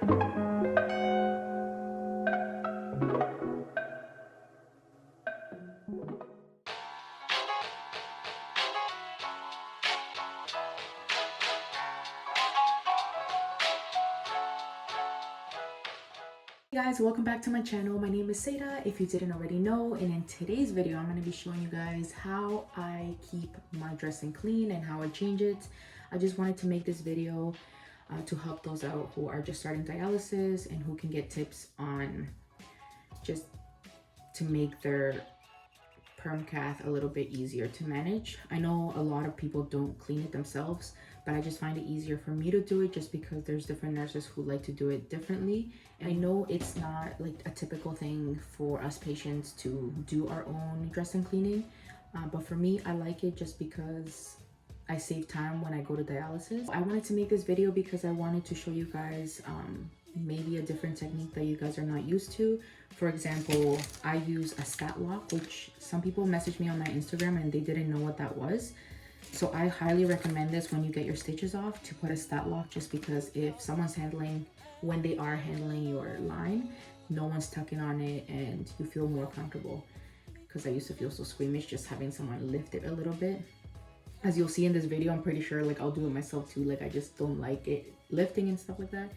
Hey guys, welcome back to my channel. My name is Sayda, if you didn't already know, and in today's video I'm going to be showing you guys how I keep my dressing clean and how I change it. I just wanted to make this video to help those out who are just starting dialysis and who can get tips on just to make their perm cath a little bit easier to manage. I know a lot of people don't clean it themselves, but I just find it easier for me to do it just because there's different nurses who like to do it differently. And I know it's not like a typical thing for us patients to do our own dressing cleaning, but for me, I like it just because I save time when I go to dialysis. I wanted to make this video because I wanted to show you guys maybe a different technique that you guys are not used to. For example, I use a statlock, which some people messaged me on my Instagram and they didn't know what that was. So I highly recommend this when you get your stitches off to put a statlock, just because if someone's when they are handling your line, no one's tucking on it and you feel more comfortable. Because I used to feel so squeamish just having someone lift it a little bit. As you'll see in this video, I'm pretty sure like I'll do it myself too. Like I just don't like it lifting and stuff like that.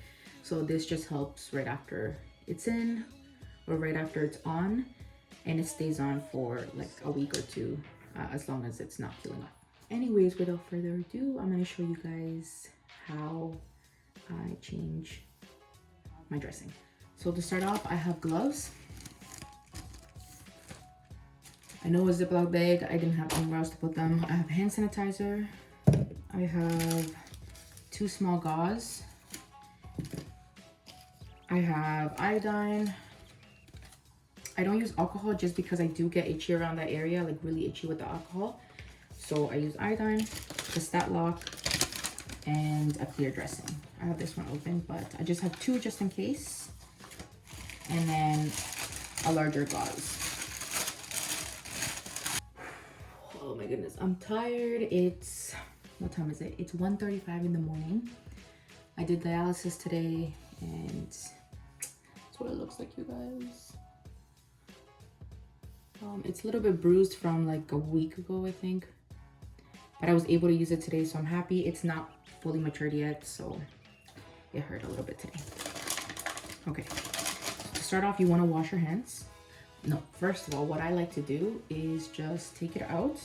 So this just helps right after it's in or right after it's on, and it stays on for like a week or two, as long as it's not peeling off. Anyways, without further ado, I'm going to show you guys how I change my dressing. So to start off, I have gloves. I know a Ziploc bag, I didn't have anywhere else to put them. I have hand sanitizer. I have 2 small gauze. I have iodine. I don't use alcohol just because I do get itchy around that area, like really itchy with the alcohol. So I use iodine, the statlock, and a clear dressing. I have this one open, but I just have 2 just in case. And then a larger gauze. Oh my goodness, I'm tired. It's, what time is it? It's 1:35 in the morning. I did dialysis today and that's what it looks like, you guys. It's a little bit bruised from like a week ago, I think. But I was able to use it today, so I'm happy. It's not fully matured yet, so it hurt a little bit today. Okay, to start off, you want to wash your hands. No, first of all, what I like to do is just take it out.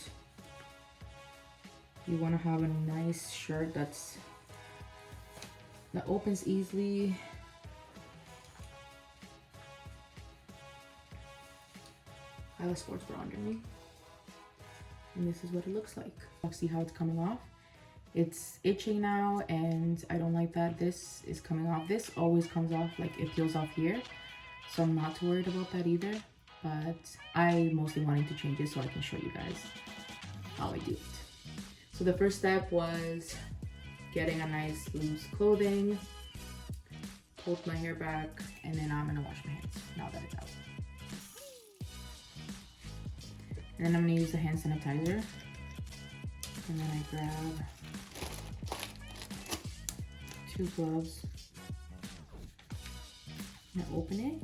You want to have a nice shirt that opens easily. I have a sports bra under me. And this is what it looks like. See how it's coming off? It's itching now and I don't like that this is coming off. This always comes off, like it peels off here. So I'm not too worried about that either. But I mostly wanted to change it so I can show you guys how I do it. So the first step was getting a nice loose clothing, pulled my hair back, and then I'm gonna wash my hands now that it's out. And then I'm gonna use the hand sanitizer. And then I grab 2 gloves and I open it.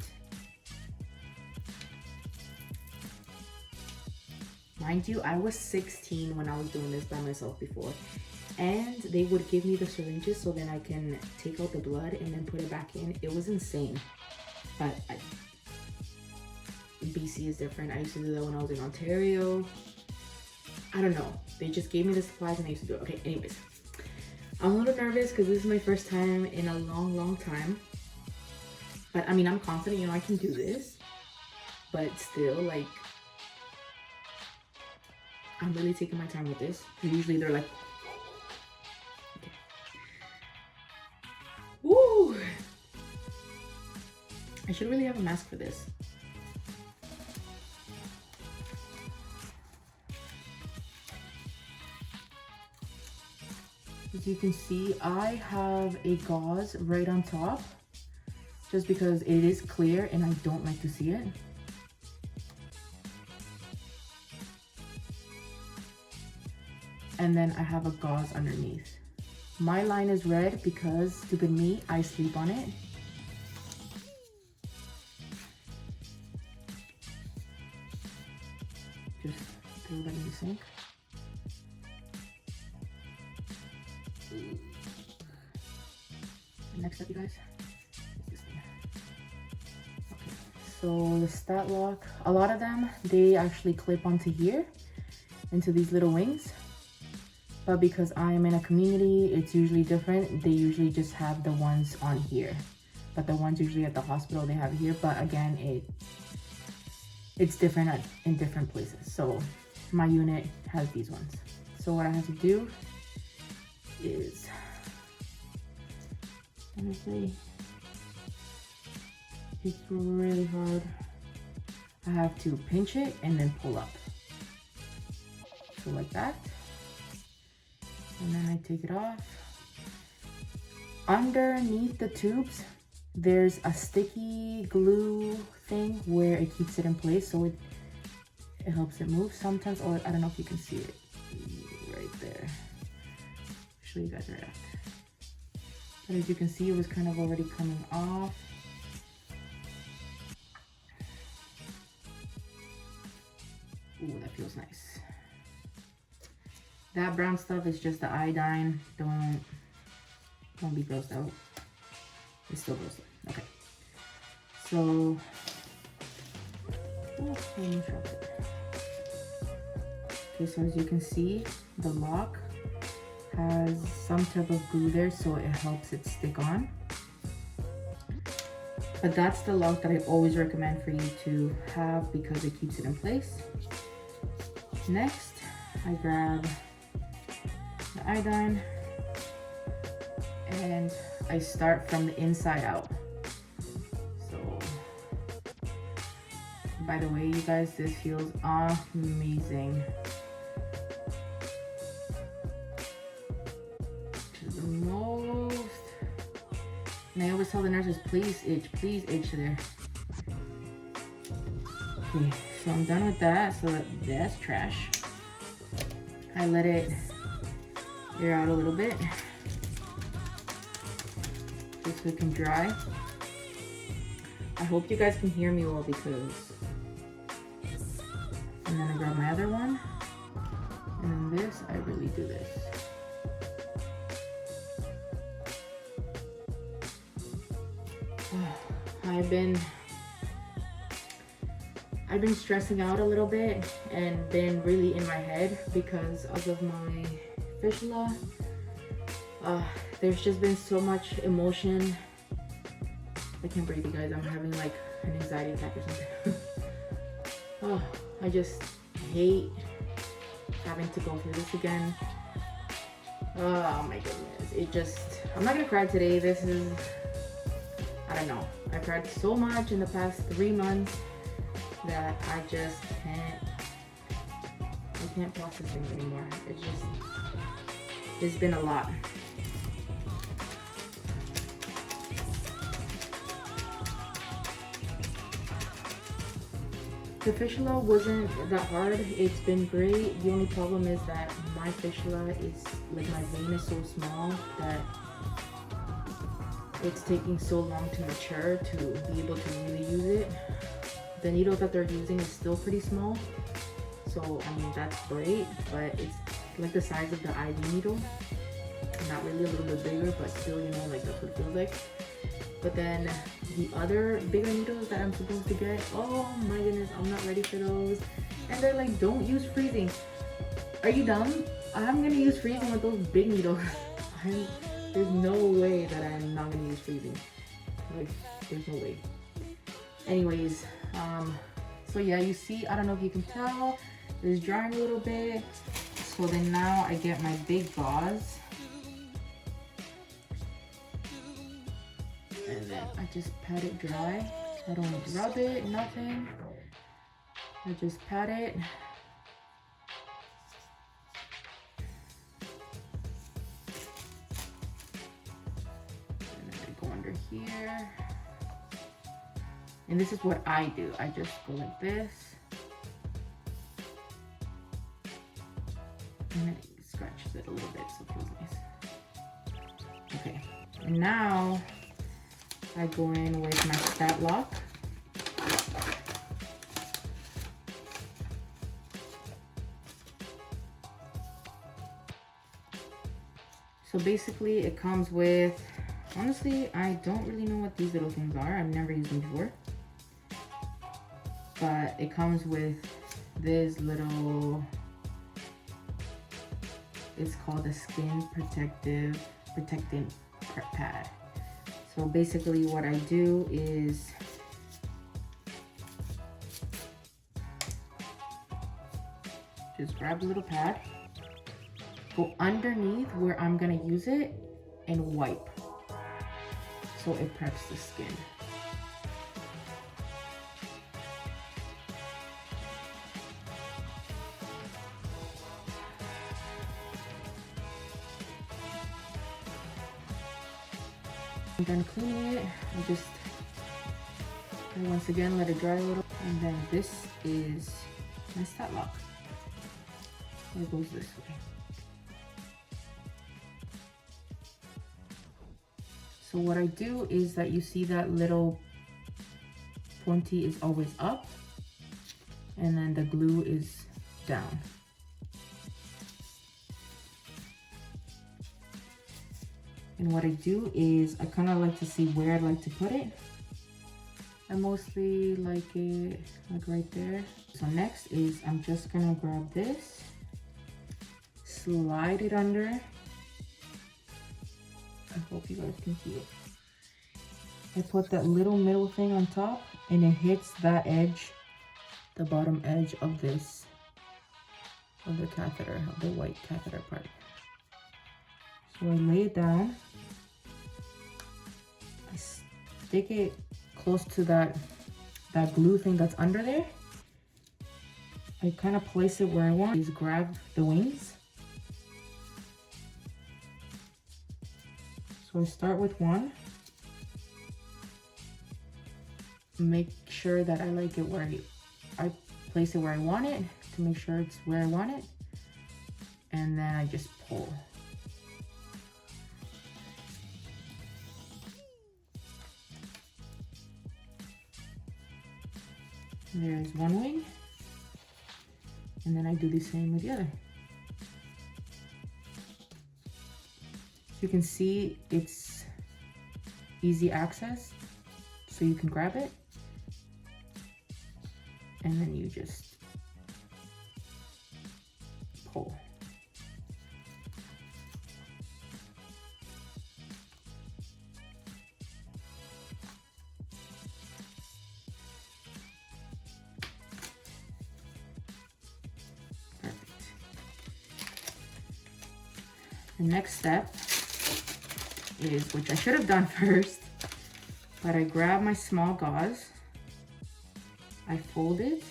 Mind you, I was 16 when I was doing this by myself before. And they would give me the syringes so then I can take out the blood and then put it back in. It was insane. But BC is different. I used to do that when I was in Ontario. I don't know. They just gave me the supplies and I used to do it. Okay, anyways. I'm a little nervous because this is my first time in a long time. But I mean, I'm confident, you know, I can do this. But still, like, I'm really taking my time with this. Usually they're like, okay. Woo! I should really have a mask for this. As you can see, I have a gauze right on top just because it is clear and I don't like to see it. And then I have a gauze underneath. My line is red because, stupid me, I sleep on it. throw that in the sink. The next step, you guys, is this thing. Okay, so the stat lock, a lot of them, they actually clip onto here, into these little wings. But because I am in a community, it's usually different. They usually just have the ones on here. But the ones usually at the hospital, they have here. But again, it's different in different places. So my unit has these ones. So what I have to do is, honestly, it's really hard. I have to pinch it and then pull up. So like that. And then I take it off. Underneath the tubes, there's a sticky glue thing where it keeps it in place, so it helps it move sometimes. Or I don't know if you can see it right there. I'll show you guys right after. But as you can see, it was kind of already coming off. Ooh, that feels nice. That brown stuff is just the iodine. Don't be grossed out. It's still gross out. Okay. So, okay, so as you can see, the lock has some type of glue there, so it helps it stick on. But that's the lock that I always recommend for you to have because it keeps it in place. Next, I grab the iodine and I start from the inside out. So, by the way, you guys, this feels amazing. To the most. And I always tell the nurses, please itch there. Okay, so I'm done with that. So that's trash. I let it air out a little bit, just so it can dry. I hope you guys can hear me well because. And then I grab my other one, and then this, I really do this. I've been stressing out a little bit and been really in my head because of my fistula. There's just been so much emotion. I can't breathe, you guys. I'm having like an anxiety attack or something. Oh, I just hate having to go through this again. Oh my goodness. I'm not gonna cry today. I don't know. I cried so much in the past 3 months that I just can't process things anymore. It's been a lot. The fistula wasn't that hard. It's been great. The only problem is that my fistula is, like, my vein is so small that it's taking so long to mature to be able to really use it. The needle that they're using is still pretty small. So, I mean, that's great, but it's like the size of the IV needle. Not really, a little bit bigger, but still, you know, like that's what it feels like. But then the other bigger needles that I'm supposed to get, oh my goodness, I'm not ready for those. And they're like, don't use freezing. Are you dumb? I'm gonna use freezing with those big needles. There's no way that I'm not gonna use freezing. Like, there's no way. Anyways, so yeah, you see, I don't know if you can tell, it's drying a little bit. So then now I get my big gauze. And then I just pat it dry. I don't rub it, nothing. I just pat it. And then I go under here. And this is what I do. I just go like this. And it scratches it a little bit, so it feels nice. Okay, and now I go in with my So basically it comes with, honestly, I don't really know what these little things are. I've never used them before. But it comes with this little, it's called a skin protectant pad. So basically what I do is just grab a little pad, go underneath where I'm gonna use it, and wipe. So it preps the skin. I'm done cleaning it. I just once again let it dry a little, and then this is my statlock. It goes this way. So what I do is that you see that little pointy is always up, and then the glue is down. And what I do is I kind of like to see where I'd like to put it. I mostly like it like right there. So next is I'm just gonna grab this, slide it under. I hope you guys can see it. I put that little middle thing on top and it hits that edge, the bottom edge of this, of the catheter, of the white catheter part. So I lay it down, I stick it close to that glue thing that's under there. I kind of place it where I want. Is grab the wings. So I start with one. Make sure that I like it where I place it where I want it to make sure it's where I want it. And then I just pull. There's one wing, and then I do the same with the other. So you can see it's easy access, so you can grab it, and then you just pull. The next step is, which I should have done first, but I grab my small gauze, I fold it,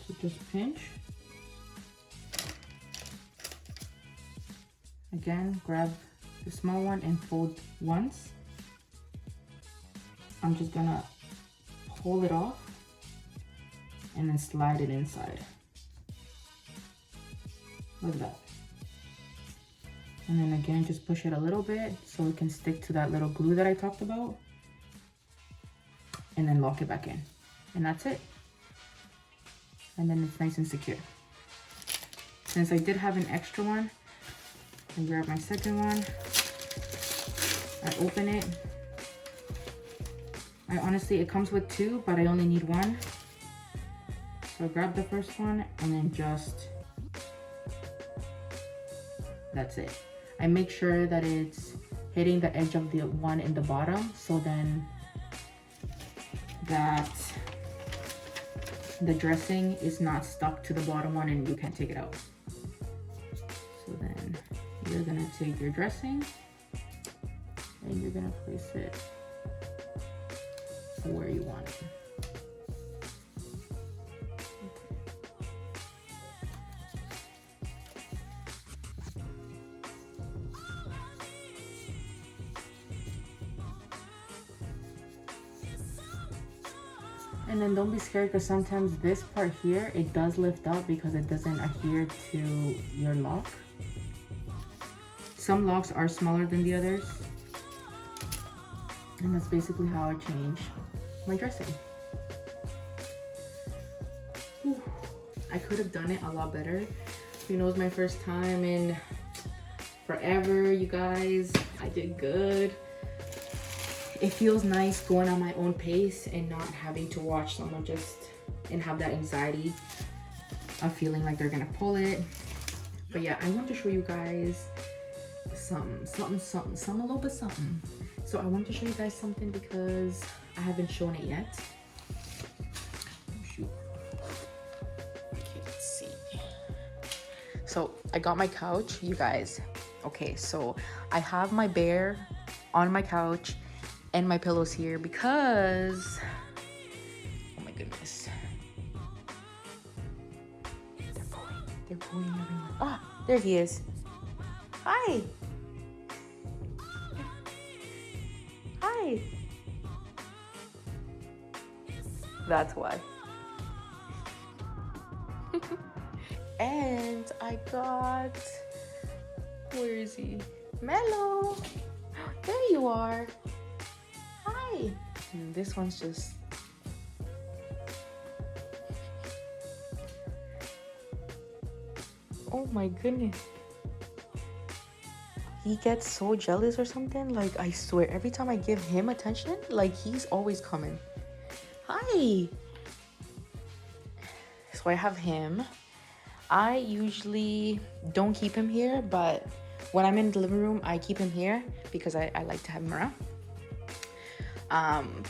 so just pinch, again grab the small one and fold once. I'm just gonna pull it off and then slide it inside. Like that. And then again, just push it a little bit so it can stick to that little glue that I talked about. And then lock it back in. And that's it. And then it's nice and secure. Since I did have an extra one, I grab my second one. I open it. It comes with two, but I only need one. So I grab the first one and then just, that's it. I make sure that it's hitting the edge of the one in the bottom, so then that the dressing is not stuck to the bottom one and you can't take it out. So then you're gonna take your dressing and you're gonna place it where you want it. And then don't be scared, because sometimes this part here, it does lift up because it doesn't adhere to your lock. Some locks are smaller than the others. And that's basically how I change my dressing. Whew. I could have done it a lot better. You know, it was my first time in forever, you guys. I did good. It feels nice going on my own pace and not having to watch someone and have that anxiety of feeling like they're gonna pull it. But yeah, I want to show you guys something, a little bit something. So I want to show you guys something because I haven't shown it yet. Oh, shoot. Okay, let's see. So I got my couch, you guys. Okay, so I have my bear on my couch and my pillows here because, oh my goodness. They're going everywhere. Ah, there he is. Hi. Hi. That's why. And I got, where is he? Mello. There you are. Hi. And this one's just, oh my goodness. He gets so jealous or something. Like, I swear, every time I give him attention, like, he's always coming. Hi. So I have him. I usually don't keep him here, but when I'm in the living room, I keep him here because I like to have him around.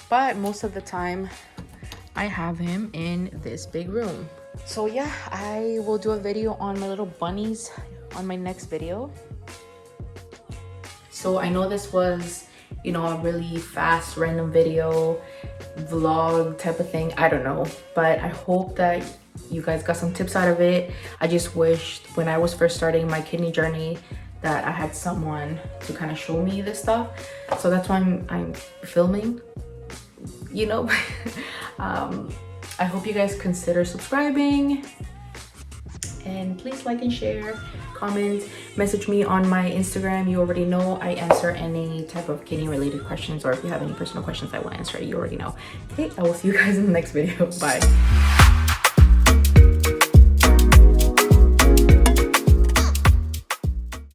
But most of the time, I have him in this big room. So yeah, I will do a video on my little bunnies on my next video. So I know this was, you know, a really fast random video, vlog type of thing. I don't know, but I hope that you guys got some tips out of it. I just wished when I was first starting my kidney journey that I had someone to kind of show me this stuff. So that's why I'm filming, you know. I hope you guys consider subscribing, and please like and share, comment, message me on my Instagram. You already know I answer any type of kidney related questions, or if you have any personal questions I will answer, you already know. Okay, I will see you guys in the next video. Bye.